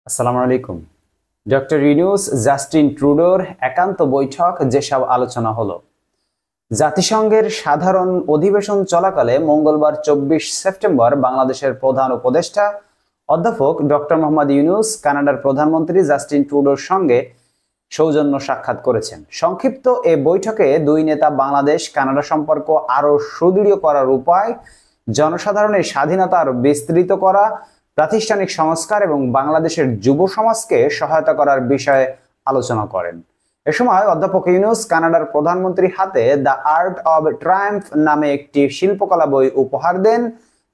আসসালামু আলাইকুম। Doctor Yunus Justin ট্রুডোর একান্ত বৈঠক যেসব আলোচনা হলো। জাতিসংঘের সাধারণ অধিবেশন চলাকালে মঙ্গলবার ২৪ সেপ্টেম্বর বাংলাদেশের প্রধান উপদেষ্টা অধ্যাপক ডক্টর মোহাম্মদ ইউনূস কানাডার প্রধানমন্ত্রী জাস্টিন ট্রুডোর সঙ্গে সৌজন্য সাক্ষাৎ করেছেন। সংক্ষিপ্ত এ বৈঠকে দুই নেতা বাংলাদেশ কানাডা সম্পর্ক আরও সুদৃঢ় করার উপায়, জনসাধারণের স্বাধীনতা আরও বিস্তৃত করা, প্রাতিষ্ঠানিক সংস্কার এবং বাংলাদেশের যুব সমাজকে সহায়তা করার বিষয়ে আলোচনা করেন। এ সময় অধ্যাপক ইউনূস কানাডার প্রধানমন্ত্রীর হাতে দ্য আর্ট অব ট্রায়াম্ফ নামে একটি শিল্পকলা বই উপহার দেন,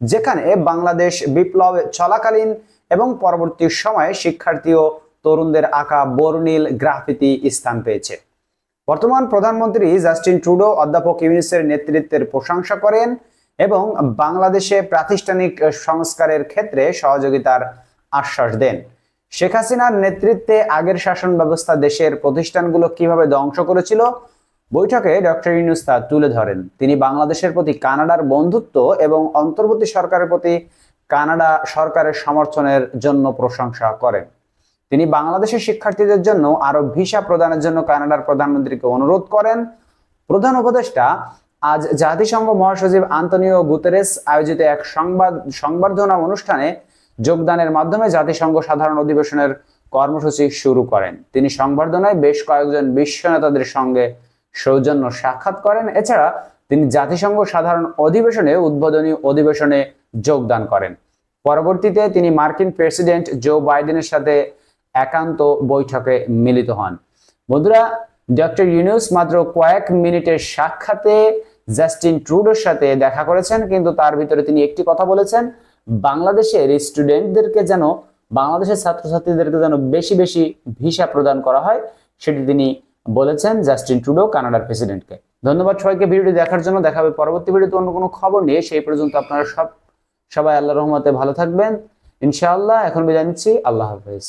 যেখানে বাংলাদেশ বিপ্লব চলাকালীন এবং পরবর্তী সময়ে শিক্ষার্থী ও তরুণদের আঁকা বর্ণিল গ্রাফিতি স্থান পেয়েছে। বর্তমান প্রধানমন্ত্রী জাস্টিন ট্রুডো অধ্যাপক ইউনূসের নেতৃত্বের প্রশংসা করেন এবং বাংলাদেশে প্রাতিষ্ঠানিক সংস্কারের ক্ষেত্রে সহযোগিতার আশ্বাস দেন। শেখ হাসিনার নেতৃত্বে আগের শাসন ব্যবস্থা দেশের প্রতিষ্ঠানগুলো কিভাবে ধ্বংস করেছিল, বৈঠকে ডক্টর ইউনূস তা তুলে ধরেন। তিনি বাংলাদেশের প্রতি কানাডার বন্ধুত্ব এবং অন্তর্বর্তী সরকারের প্রতি কানাডা সরকারের সমর্থনের জন্য প্রশংসা করেন। তিনি বাংলাদেশের শিক্ষার্থীদের জন্য আরো ভিসা প্রদানের জন্য কানাডার প্রধানমন্ত্রীকে অনুরোধ করেন। প্রধান উপদেষ্টা আজ জাতিসংঘ মহাসচিব আন্তোনিও গুতেরেস আয়োজিত এক সংবর্ধনা অনুষ্ঠানে যোগদানের মাধ্যমে জাতিসংঘ সাধারণ অধিবেশনের কর্মসূচি শুরু করেন। তিনি সংবর্ধনায় বেশ কয়েকজন বিশ্ব নেতাদের সঙ্গে সৌজন্য সাক্ষাৎ করেন। এছাড়া তিনি জাতিসংঘ সাধারণ অধিবেশনে উদ্বোধনী অধিবেশনে যোগদান করেন। পরবর্তীতে তিনি মার্কিন প্রেসিডেন্ট জো বাইডেনের সাথে একান্ত বৈঠকে মিলিত হন। বন্ধুরা, ডক্টর ইউনূস মাত্র কয়েক মিনিটের সাক্ষাতে জাস্টিন ট্রুডোর সাথে দেখা করেছেন, কিন্তু তার ভিতরে তিনি একটি কথা বলেছেন, বাংলাদেশের স্টুডেন্টদেরকে যেন, বাংলাদেশের ছাত্রছাত্রীদেরকে যেন বেশি বেশি ভিসা প্রদান করা হয়, সেটি তিনি বলেছেন জাস্টিন ট্রুডো কানাডার প্রেসিডেন্টকে। ধন্যবাদ সবাইকে ভিডিওটি দেখার জন্য। দেখা হবে পরবর্তী ভিডিওতে অন্য কোনো খবর নিয়ে। সেই পর্যন্ত আপনারা সবাই আল্লাহর রহমতে ভালো থাকবেন ইনশাআল্লাহ। এখন বিদায় নিচ্ছি। আল্লাহ হাফেজ।